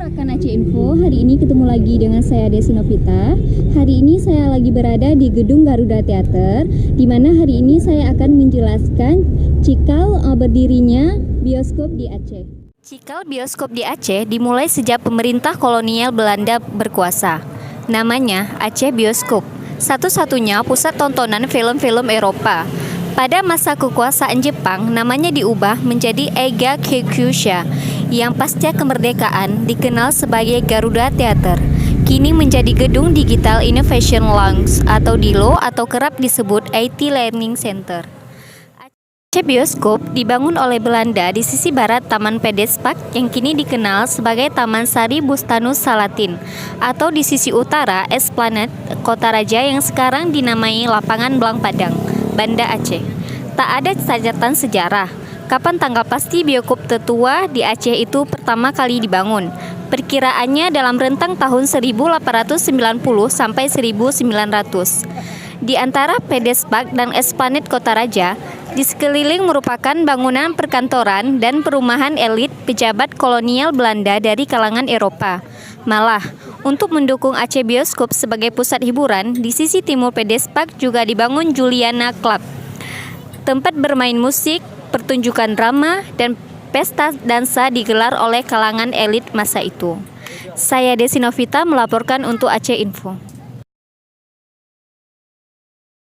rekan Aceh Info, hari ini ketemu lagi dengan saya Desi Novita. Hari ini saya lagi berada di gedung Garuda Theater, di mana hari ini saya akan menjelaskan cikal berdirinya bioskop di Aceh. Cikal bioskop di Aceh dimulai sejak pemerintah kolonial Belanda berkuasa. Namanya Aceh Bioskop, satu-satunya pusat tontonan film-film Eropa. Pada masa kekuasaan Jepang, namanya diubah menjadi Eiga Keikyusha, yang pasca kemerdekaan dikenal sebagai Garuda Theater. Kini menjadi Gedung Digital Innovation Lounge atau DILO atau kerap disebut IT Learning Center. Aceh Bioskop dibangun oleh Belanda di sisi barat Taman Pedespark yang kini dikenal sebagai Taman Sari Bustanus Salatin, atau di sisi utara Esplanade Kota Raja yang sekarang dinamai Lapangan Blang Padang, Banda Aceh. Tak ada catatan sejarah kapan tanggal pasti bioskop tertua di Aceh itu pertama kali dibangun. Perkiraannya dalam rentang tahun 1890 sampai 1900. Di antara Pedespark dan Esplanade Kota Raja, di sekeliling merupakan bangunan perkantoran dan perumahan elit pejabat kolonial Belanda dari kalangan Eropa. Malah, untuk mendukung Aceh Bioskop sebagai pusat hiburan, di sisi timur Pedespark juga dibangun Juliana Club, tempat bermain musik, pertunjukan drama, dan pesta dansa digelar oleh kalangan elit masa itu. Saya Desi Novita melaporkan untuk Aceh Info.